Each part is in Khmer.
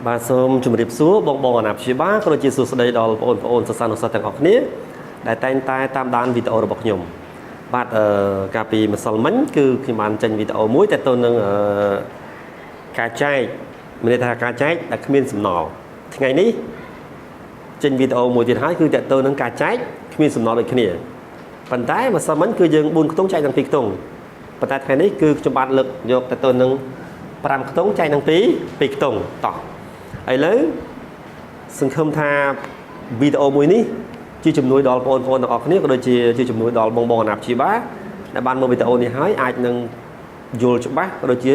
បាទសូមជម្រាបសួរបងអាណាព្យាបាលក៏ជាសួស្តីដល់បងប្អូនសិស្សានុសិស្សទាំងអស់គ្នាដែលតែងតែតាមដានវីដេអូរបស់ខ្ញុំបាទកាលពីម្សិលមិញគឺខ្ញុំបានចេញវីដេអូមួយតែទៅនឹងការចែកមានន័យថាការចែកដែលគ្មានសំណល់ថ្ងៃនេះចេញវីដេអូមួយទៀតហើយគឺតទៅនឹងការចែកគ្មានសំណល់ដូចគ្នាប៉ុន្តែម្សិលមិញគឺយើង4ខ្ទង់ចែកទាំង2ខ្ទង់ប៉ុន្តែថ្ងៃនេះគឺខ្ញុំបានលើកយកទៅនឹង5ខ្ទង់ចែកទាំង2ខ្ទង់តោះឥឡូវសង្ឃឹមថាវីដេអូមួយនេះជាជំនួយដល់បងប្អូនទាំងអស់គ្នាក៏ដូចជាជំនួយដល់បងអាណាព្យាបាលដែលបានមើលវីដេអូនេះហើយអាចនឹងយល់ច្បាស់ក៏ដូចជា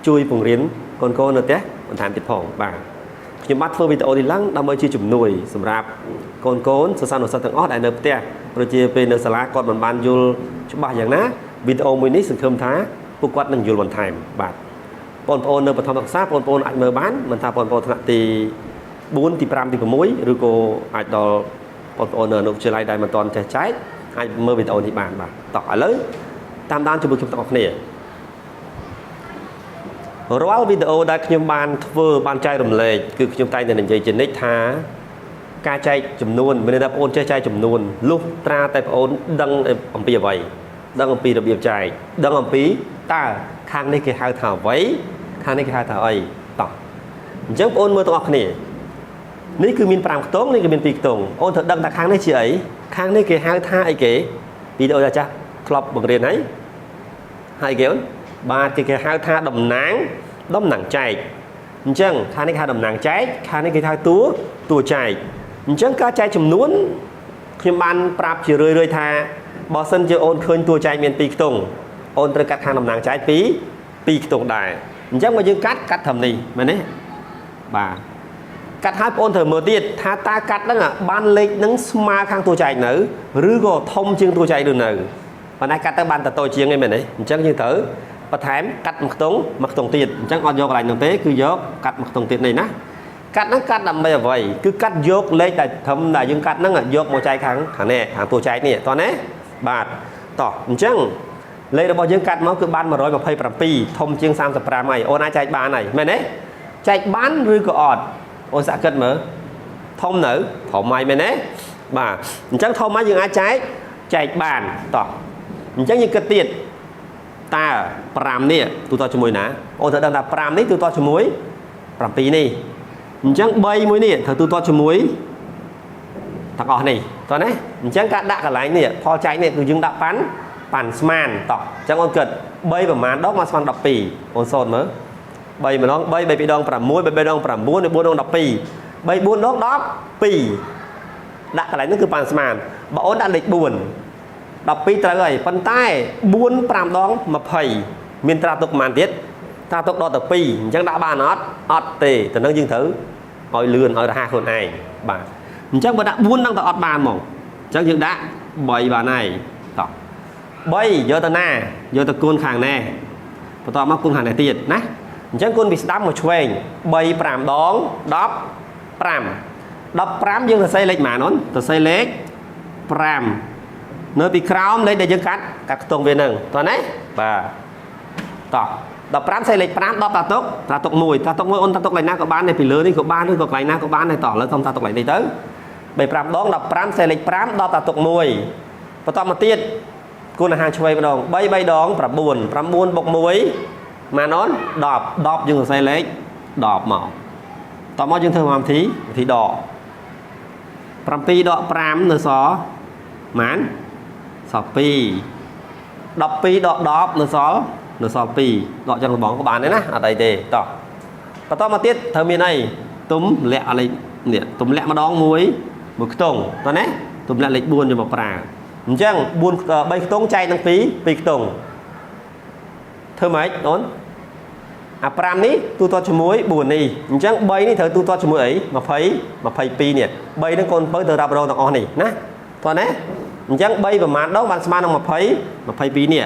ជួយបង្រៀនកូនៗនៅផ្ទះបន្ថែមទៀតផងបាទខ្ញុំបានធ្វើវីដេអូនេះឡើងដើម្បីជាជំនួយសម្រាប់កូនសិស្សានុសិស្សទាំងអស់ដែលនៅផ្ទះក៏ដូចជាពេលនៅសាលាគាត់មិនបានយល់ច្បាស់យ៉ាងណាវីដេអូមួយនេះសង្ឃឹមថាពួកគាត់នឹងយល់បន្ថែមបាទបងប្អូននៅបឋមសិក្សាបងប្អូនអាចមើលបានមិនថាបងប្អូនថ្នាក់ទី4ទី5ទី6ឬក៏អាចដល់បងប្អូននៅអនុវិទ្យាល័យដែលមិនទាន់ចេះចែកអាចមើលវីដេអូនេះបានបាទតោះឥឡូវតាមដានជាមួយខ្ញុំទាំងអស់គ្នារាល់វីដេអូដែលខ្ញុំបានធ្វើបានចែករំលែកគឺខ្ញុំតែងតែនិយាយជានិច្ចថាការចែកចំនួនមានន័យថាបងប្អូនចេះចែកចំនួនលុះត្រាតែបងប្អូនដឹងអំពីអ្វីដឹងអំពីរបៀបចែកដឹងអំពីតើខាងនេះគេហៅថាអ្វីខាងនេះគេហៅថាអីតោះអញ្ចឹងបងប្អូនមើលទាំងអស់គ្នានេះគឺមាន5ខ្ទង់នេះគឺមាន2ខ្ទង់អូនត្រូវដឹងថាខាងនេះជាអីខាងនេះគេហៅថាអីគេវីដេអូចាស់ធ្លាប់បង្រៀនហើយគេអូនបាទគេហៅថាតំណាងចែកអញ្ចឹងខាងនេះគេហៅតំណាងចែកខាងនេះគេហៅតួចែកអញ្ចឹងការចែកចំនួនខ្ញុំបានប្រាប់ជារឿយថាបើសិនជាអូនឃើញតួចែកមាន2ខ្ទង់អូនត្រូវកាត់ខាងតំណាងចែក2ខ្ទង់ដែរអញ្ចឹងបើយើងកាត់ត្រឹមនេះមែនទេបាទកាត់ហើយបងប្អូនត្រូវមើលទៀតថាតើកាត់ហ្នឹងបានលេខហ្នឹងស្មើខាងតួចែកនៅឬក៏ធំជាងតួចែកឬនៅប៉ុន្តែកាត់ទៅបានតតូចជាងឯងមែនទេអញ្ចឹងយើងត្រូវបន្ថែមកាត់មួយខ្ទង់ទៀតអញ្ចឹងអត់យកកន្លែងនោះទេគឺយកកាត់មួយខ្ទង់ទៀតនេះណាកាត់ហ្នឹងកាត់ដើម្បីអ្វីគឺកាត់យកលេខដែលត្រឹមដែលយើងកាត់ហ្នឹងយកមកចែកខាងនេះខាងតួចែកនេះតោះណាបាទតោះអញ្ចឹងលេខរបស់យើងកាត់មកគឺបាន127ធំជាង35ហើយអូនអាចចែកបានហើយមែនទេចែកបានឬក៏អត់អូនសាកគិតមើលធំនៅធំហើយមែនទេបាទអញ្ចឹងធំហើយយើងអាចចែកបានតោះអញ្ចឹងយើងគិតទៀតតើ5នេះទូទាត់ជាមួយណាអូនត្រូវដឹងថា5នេះទូទាត់ជាមួយ7នេះអញ្ចឹង3មួយនេះត្រូវទូទាត់ជាមួយទាំងអស់នេះតោះណាអញ្ចឹងការដាក់កន្លែងនេះផលចែកនេះគឺយើងដាក់ប៉ាន់ស្មានតោះអញ្ចឹងអូនគិត3ប្រមាណដងមកស្មើ12អូនសូត្រមើល3ម្ដង3 3 2ដង6 3 3ដង9 4ដង12 3 4ដង12ដាក់កន្លែងនេះគឺប៉ាន់ស្មានបើអូនដាក់លេខ4 12ត្រូវហើយប៉ុន្តែ4 5ដង20មានត្រាទុកប្រហែលទៀតត្រាទុកដល់ទៅ2អញ្ចឹងដាក់បានអត់ទេទៅនឹងយើងត្រូវឲ្យលឿនឲ្យរហ័សខ្លួនឯងបាទអញ្ចឹងបើដាក់4នឹងទៅអត់បានមកអញ្ចឹងយើងដាក់3បានហើយតោះ3យកទៅណាយកទៅគុណខាងនេះបន្តមកគុណខាងនេះទៀតណាអញ្ចឹងគុណពីស្ដាំមកឆ្វេង3 5ដង15យើងសរសេរលេខប៉ុន្មានអូនសរសេរលេខ5នៅពីក្រោមលេខដែលយើងកាត់ខ្ទង់វានឹងតោះណាបាទតោះ15សេលេខ5 10តាទុក1តាទុក1អូនតាទុកកន្លែងណាក៏បានដែរពីលើនេះក៏បានឬក៏កន្លែងណាក៏បានដែរតោះឥឡូវសុំតាទុកកន្លែងនេះទៅ3 5ដង15សេលេខ5 10តាទុក1បន្តមកទៀតគូណអាហារឆ្វេងម្ដង3 3ដង9 9 បុក1ម៉ានអូន10យើងសរសេរលេខ10មកតមកយើងធ្វើវិធីដក7ដក5នៅសល់ម៉ានសល់2 12ដក10នៅសល់2ដកចឹងលបងក៏បានដែរណាអត់អីទេតោះបន្តមកទៀតត្រូវមានអីទុំលាក់លេខនេះទុំលាក់ម្ដងមួយខ្ទង់តោះណាទុំលាក់លេខ4យកមកប្រើអញ្ចឹង3ខ្ទង់ចែកនឹង2ខ្ទង់ធ្វើម៉េចអូនអា5នេះទូទាត់ជាមួយ4នេះអញ្ចឹង3នេះត្រូវទូទាត់ជាមួយអី22នេះ3នឹងកូនពៅទៅរាប់រងទាំងអស់នេះណាតោះណាអញ្ចឹង3ប្រមាណដងបានស្មើនឹង22នេះ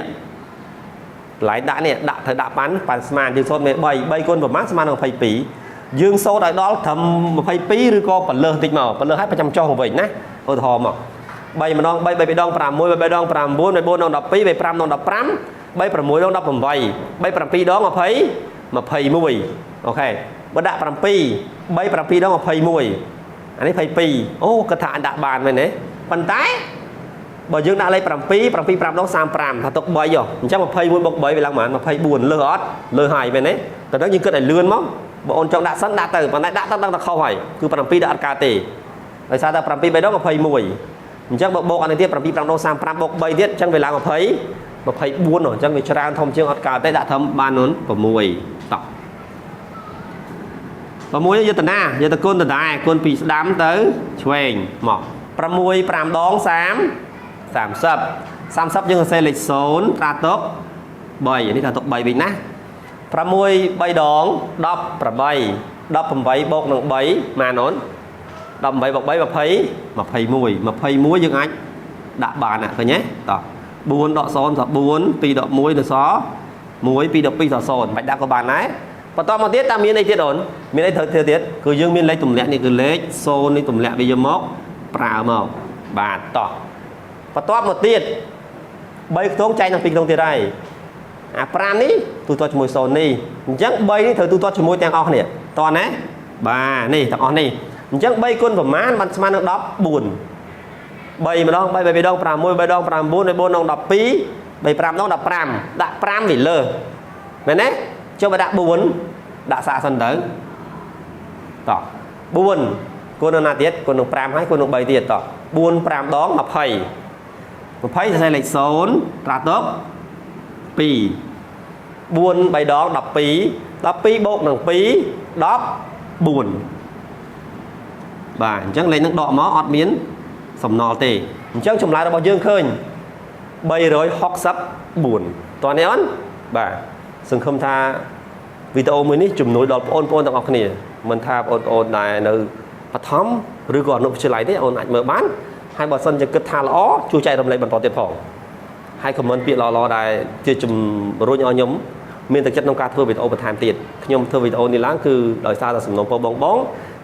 កន្លែងដាក់នេះត្រូវដាក់ប៉ាន់ស្មានយើងសូត្រមេ3គុណប្រមាណស្មើនឹង22យើងសូត្រឲ្យដល់ត្រឹម22ឬក៏បន្លើសតិចមកបន្លើសឲ្យប្រចាំចុះមកវិញណាឧទាហរណ៍មក3ម្ដង3 3ដង6 3ដង9 3 4ដង12 3 5ដង15 3 6ដង18 3 7ដង21អូខេបើដាក់7 3 7 đong 21 anh ấy 22 ô cái thằng đã bàn vậy đấy phần tái bởi dương đã lấy 7 5 đong 35 thà tục 3 rồi chắc 21 bọc 7 về làm mà 24 lừa ót lừa hại về đấy từ đó những cái này lươn móc bọn trong đã sẵn đã từ mà đã tăng khâu hỏi cứ 7 đã cả tỷ tại sao ta 7 7 đong 21 chắc bộ anh ấy tiếp 7 5 đong 35 bọc 7 tiết chẳng về làm 24 rồi chẳng về tràn thông chương ót cả tới đã thâm ban nón của mùi tọc và mùi như tần na như tần côn tần đại côn bị đám tới chuền mọc 6 5 đón 3 30 nhưng xe lịch số ra tốt 7 នេះថាទុក 3 វិញណា 6 3 ដង 18 18 បូកនឹង 3 ម៉ានអូន 18 បូក 3 20 21 21 យើងអាចដាក់បានឃើញទេតោះ 4 ដក 0 សល់ 4 2 ដក 1 នៅសល់ 1 2 ដក 2 សល់ 0 មិនដាក់ក៏បានដែរបន្តមកទៀតតាមមានអីទៀតអូនមានអីត្រូវទៀតគឺយើងមានលេខទម្លាក់នេះគឺលេខ 0 នេះទម្លាក់វាយកមកប្រើមកបាទតោះបន្តមកទៀត3ខ្ទង់ចែកនឹង2ខ្ទង់ទៀតហើយអា5នេះទូទាត់ជាមួយ0នេះអញ្ចឹង3នេះត្រូវទូទាត់ជាមួយទាំងអស់គ្នាតោះណាបាទនេះទាំងអស់នេះអញ្ចឹង3គុណប្រមាណបានស្មើនឹង14 3ម្ដង 3 3 ដង 6 3 ដង 9 4 ដង 12 3 5ដង 15ដាក់5វាលើមែនទេចុះបើដាក់4ដាក់សាកសិនទៅតោះ4គុណនឹងណាទៀតគុណនឹង5ហើយគុណនឹង3ទៀតតោះ4 5ដង 20 20សរសេរលេខ0ត្រាទុក2 4 3ដង 12 12បូកនឹង2 14បាទអញ្ចឹងលេខនឹងដកមកអត់មានសំណល់ទេអញ្ចឹងចម្លើយរបស់យើងឃើញ364តោះនេះអូនបាទសង្ឃឹមថាវីដេអូមួយនេះជំនួយដល់បងប្អូនទាំងអស់គ្នាមិនថាបងប្អូនដែលនៅបឋមឬក៏អនុវិទ្យាល័យទេអូនអាចមើលបានហើយបើសិនជាគិតថាល្អជួយចែករំលែកបន្តទៀតផងហើយខមមិនពាក្យល្អៗដែលជាជំរុញឲ្យខ្ញុំមានទឹកចិត្តក្នុងការធ្វើវីដេអូបន្ថែមទៀតខ្ញុំធ្វើវីដេអូនេះឡើងគឺដោយសារតែសំណុំពរបង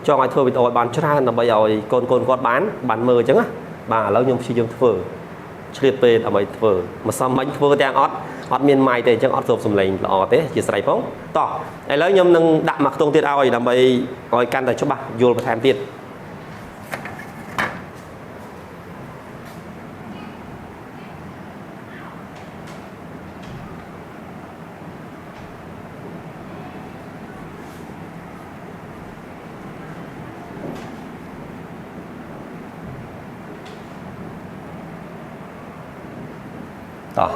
ចង់ឲ្យធ្វើវីដេអូឲ្យបានច្រើនដើម្បីឲ្យកូនគាត់បានមើលអញ្ចឹងណាបាទឥឡូវខ្ញុំព្យាយាមធ្វើឆ្លៀតពេលដើម្បីធ្វើមិនសមមិញធ្វើទាំងអត់មានម៉ៃទេអញ្ចឹងអត់ស្រូបសំឡេងល្អទេជាស្រ័យផងតោះឥឡូវខ្ញុំនឹងដាក់មួយខ្ទង់ទៀតឲ្យដើម្បីឲ្យកាន់តែច្បាស់យល់បន្ថែមទៀតតោះ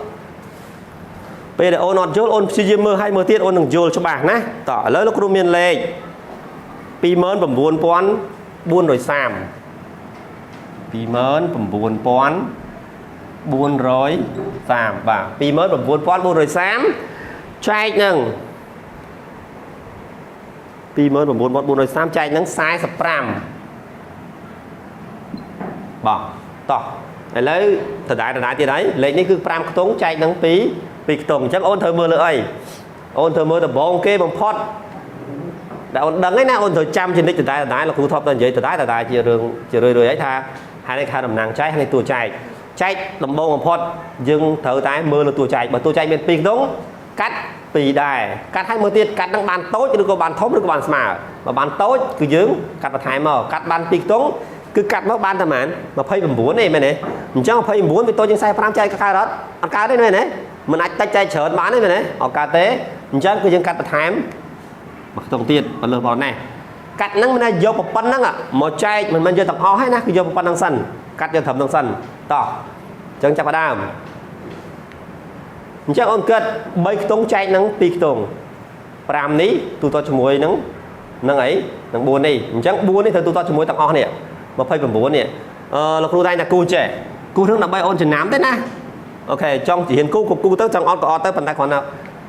ពេលដែលអូនអត់យល់អូនព្យាយាមមើលឲ្យមើលទៀតអូននឹងយល់ច្បាស់ណាតោះឥឡូវលោកគ្រូមានលេខ 29430 បាទ 29430 ចែកនឹង 29430 ចែកនឹង 45 បាទតោះឥឡូវដដែលទៀតហើយលេខនេះគឺ5ខ្ទង់ចែកនឹង2ខ្ទង់អញ្ចឹងអូនត្រូវមើលលើអីអូនត្រូវមើលដំបងគេបំផុតដែលអូនដឹងឯណាអូនត្រូវចាំជានិច្ចដដែលលោកគ្រូធ្លាប់តែនិយាយដដែលជារឿងជារឿយៗហើយថាហើយនេះខាតំណាងចែកហើយតួចែកដំបងបំផុតយើងត្រូវតែមើលលើតួចែកបើតួចែកមាន2ខ្ទង់កាត់2ដែរកាត់ឲ្យមើលទៀតកាត់នឹងបានតូចឬក៏បានធំឬក៏បានស្មើបើបានតូចគឺយើងកាត់បន្ថែមមកកាត់បាន2ខ្ទង់គឺកាត់មកបានតែប៉ុន្មាន29ទេមែនទេអញ្ចឹង29វាតូចជាង45ចែកកើតអត់កើតទេមែនទេមិនអាចតិចចែកច្រើនបានទេមែនទេអត់កើតទេអញ្ចឹងគឺយើងកាត់បន្ថែមមកខ្ទង់ទៀតបើលើបងណែកាត់ហ្នឹងមិនថាយកប៉ុណ្្នឹងមកចែកមិនមែនយកទាំងអស់ហើយណាគឺយកប៉ុណ្្នឹងសិនកាត់យកត្រឹមហ្នឹងសិនតោះអញ្ចឹងចាប់ផ្ដើមអញ្ចឹងអូនគិត3ខ្ទង់ចែកនឹង2ខ្ទង់5នេះទូទាត់ជាមួយនឹងអីនឹង4នេះអញ្ចឹង4នេះត្រូវទូទាត់ជាមួយទាំងអស់នេះ29នេះលោកគ្រូតែងតែគូចេះគូនឹងដើម្បីអូនចំណាំទេណាអូខេចង់ជាហ៊ានគូទៅចង់អត់ក៏អត់ទៅប៉ុន្តែគ្រាន់តែ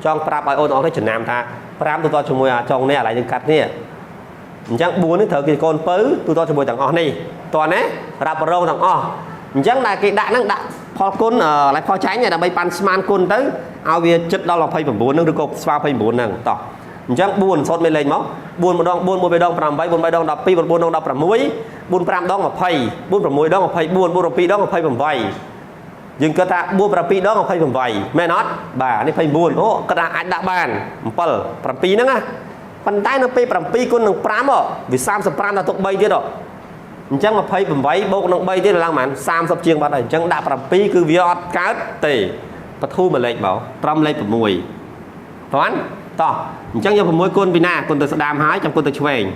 ចង់ប្រាប់ឲ្យអូនអត់ទៅចំណាំថា5ទូទាត់ជាមួយអាចុងនេះឥឡូវយើងកាត់នេះអញ្ចឹង4នេះត្រូវគេកូនពៅទូទាត់ជាមួយទាំងអស់នេះតោះណារ៉ាប់រងទាំងអស់អញ្ចឹងដែលគេដាក់ហ្នឹងដាក់ផលគុណឡៃផលចាញ់ដើម្បីប៉ាន់ស្មានគុណទៅឲ្យវាចិត្តដល់29ហ្នឹងឬក៏ស្មើ29ហ្នឹងតោះអញ្ចឹង4សូត្រមានលេខមក4ម្ដង4 1 3ដង 8 4 3ដង 12 4 4ដង 16 4 5ដង 20 4 6ដង 24 4 7ដង 28យើងគិតថា4 7ដង 28មែនអត់បាទនេះ29អូគិតថាអាចដាក់បាន7 7ហ្នឹងណា Phần tay nó pe bằng pi con nâng pram ọ vì sam sập pram là thuộc bay tiết ọ chẳng mà phây bầm váy bộ nâng bay tiết là lang màn sam sập chiêng bắt này chẳng đạp bằng pi cứ vi ọt cá tề và thu mà lệch bảo pram lệch bầm mùi toán to chẳng như bầm mùi con vina con từ đam hái trong con từ chuền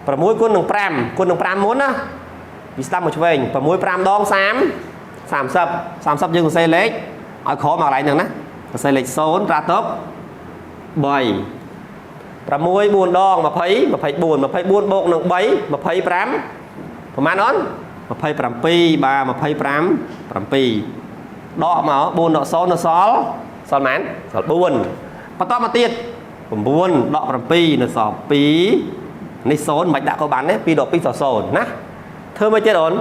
bầm mùi con nâng pram muốn á vì sao mà chuền bầm mùi pram đong sam sập dương xe lệch ở khó mà lại nè xe lệch số ra top bàyประมวยบุญดองมาเพย์บุญโบกหนึ่งใบมาเพย์พรำประมาณนั้นมาเพย์พรำปีบามาเพย์พรำปีดอกมาบุญดอกโซนซอลมันซอลบุญปะต้อมาตีดผมบุญดอกพรำปีนสอบปีในโซนไม่ได้ก็บันเนี่ยปีดอกปีสอโซนนะเธอไม่เจ็ดอ่อน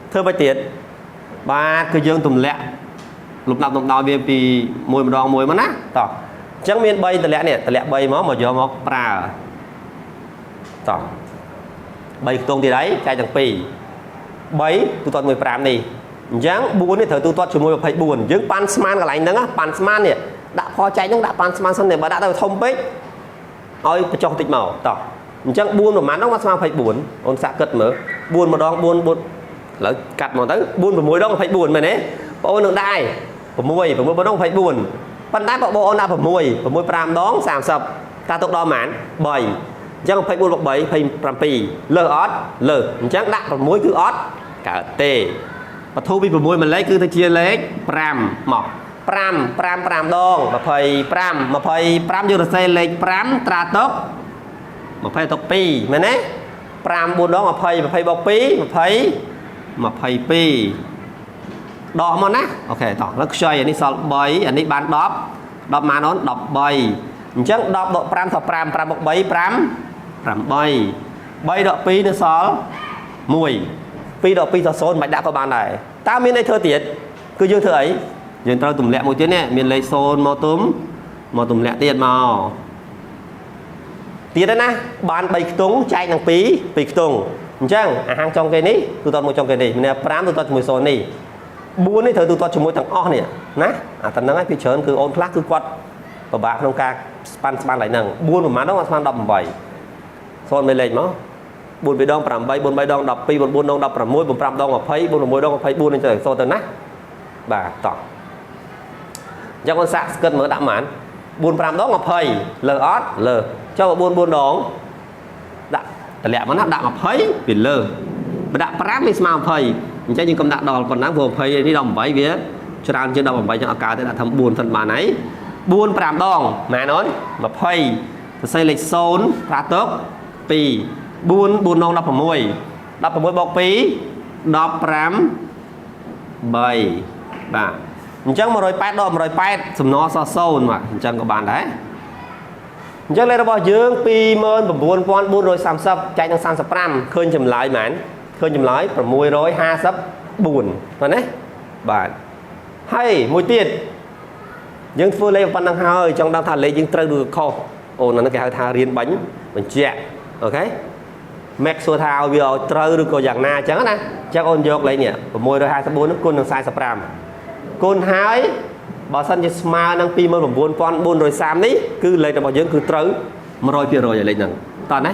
เธอไม่ตีดบาคือยังตุ่มแหละหลุมดำตรงดาวเบียปีมวยมาดองมวยมันนะต่อchẳng miền bay từ lẽ này từ lẽ bay mà giờ mà praต่อbay tông thì đấy cái thằng pì bay tụi toàn 15 này chẳng buồn này thời tụi toàn chỉ mua phải buồn nhưng pansman cái này nữa pansman này đã pho chạy nhưng đã pansman xong này bà đã thông bích ôi cho tịch màuต่อchẳng buồn mà mán nó pansman phải buồn ôn sạ cật mở buồn mà đong buồn lỡ cắt mà tới buồn mà mối đó phải buồn mà đấy ôn được đai môi mà đong phải buồnปันได้บอกโอนเอาผมมวยปรามน้อง30ตาตกดอหมานบ่อยจังไปบุญบอกใบไปปรามปีเลออสเลอจังดักผมมวยคือออสกะเตปะทูปีผมมวยมันเล็กคือตะเชียเล็กปรามหมอกปรามดองมาเพยปรามยูโรเซเล็กปรามตราตกมาเพยตกปีมันเนี่ยปรามบุญน้องมาเพยบอกปีมาเพยปีดอกมันนะโอเคต่อแล้วช่วยอันนี้สอบใบอันนี้บานดอกมาโน้นดอกใบจังดอกดอกปรามต่อปรามบอกใบปรามใบดอกปีเนี่ยสอบมวยปีดอกปีต่อโซนไม่ได้ก็บานไหนตามีในเธอเตียดคือยังเธอไอ้ยังเราตุ่มแหลกมวยเตี้ยเนี่ยมีเลยโซนมอตุ่มแหลกเตียดมาเตียดนะบานใบตุ้งใจหนังปีตุ้งจังห่างจองเกนี้ตัวตอนมวยจองเกนี้เนี่ยปรามตัวตอนมวยโซนนี่บุญนี่เธอตัวจมูกทางอ้อเนี่ยนะแต่นั่งให้พี่เชิญคือโอนคลาสคือกวาดตัวบาทน้องกาสปันไหลหนังบุญมาต้องมาสปันดอกใบโซนไม่เล็กมั้งบุญไปดองปรำใบบุญใบดองดอกปีบุญดองดอกปรำมวยบุญปรำดองกับไผ่บุญมวยดองกับไผ่บุญนี่จะโซนตัวนะบ่าต่อจากคนสักเกิดเหมือนดำหมันบุญปรำดองกับไผ่เลออสเลอเจ้าบุญดองดักแต่แหละมันนับดักกับไผ่ปิดเลอดักปรำไม่สมาไผ่chắc như công đạo đòn còn đáng vừa phải đi đồng bảy vía cho ra trên đồng bảy cho cả thế là thầm buồn thần bà ấy buồn làm đòn mà nói mà phơi xây lịch xôn ra tớp pì buồn non đập vào môi bọc pí đập rám bầy bà chắc mà rồi pet sầm nó so xôn mà chẳng có bàn đấy chắc lên nó bỏ dương pi mơn buồn rồi sàm sập chạy trong sàm sập ram khơi chầm lại mànเคยจำร้อยประมวย150บุญมาเนี่ยบาทให้มวยตีดยังฟื้นเลยปันนังหายtrong đang thà lấyยังเตะดูคอโอ้นั่นก็ให้ทาเรียนบัญมันแจกโอเคแม็กซ์ซัวทาววิโอเตะดูก็อย่างน่าจังนะจักโอนยกเลยเนี่ยประมวย150นั่นกุนทางสายสปรามกุนหายบอสันจะสมานั่งปีมือผมบุญโดย3นี้คือเลยแต่บอกยังคือเตะมา100%อย่างไรนั่งตอนนี้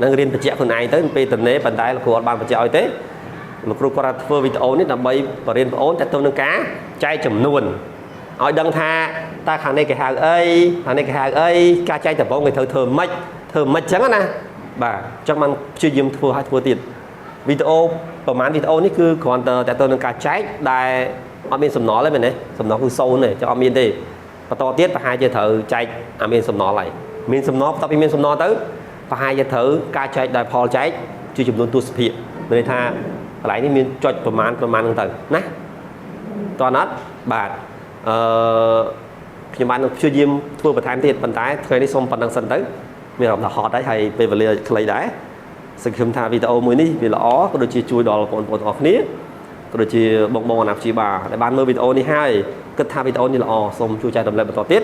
นักเรียนปัจจัยคนไหนเต้นไปตอนนี้ปัจจัยเราควรบางปัจจัยเต้มาครูก็รับเฟอร์วิดีโอนี่ทำไปเรียนโอนแต่ตัวนึงcáใจจำนวนเอาดังท่าตาขังในแก่หางเอ้กาใจแต่บอกngườiเธอไม่จังนะบ่าจังมันชื่อยืมทัวร์ให้ทัวร์ติดวิดีโอประมาณวิดีโอนี่คือก่อนแต่ตัวนึงcáใจได้เอาเมียนสมนอเลยเป็นไงสมนอคือโซนเลยจะเอาเมียนดีประตูติดไปหาเจอเธอใจเอาเมียนสมนออะไรเมียนสมนอต่อไปเมียนสมนอtới và hai giờ thử ca chạy đại phò cháy chưa chụp luôn tu sập hiện người ta lạiนี่มีจดประมาณนึงต่างนะตอนนั้นบาทพยาบาลช่วยยิ้มทั่วประเทศติดปัญหาเคยได้ส่งปัญหาสันตึมีเราหอได้ให้ไปเวลาใครได้สิ่งที่ทำวิดีโอมือนี้วิดีโอก็โดยช่วยดอลปนออกนี้ก็โดยช่วยบงนับชีบาในบ้านเมื่อวิดีโอนี้ให้ก็ทำวิดีโอนี้เราส่งช่วยใจทำอะไรต่อติด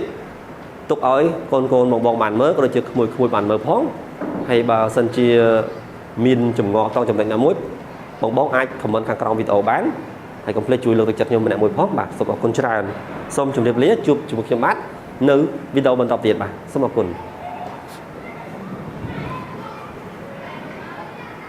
ตุกอ้อยคนบงบ้านเมื่อก็โดยช่วยขโมยบ้านเมื่อพ้องhay bà sân chia min chùm ngọt trong chùm đánh nhà muối bóng ai comment thằng trong video bán hay còn play chui lượt chặt nhau mình lại mùi phốt bà xong ở con tràn xong chùm đẹp lý chụp một chùm mát nữ video bên tập tiền bà xong ở cùng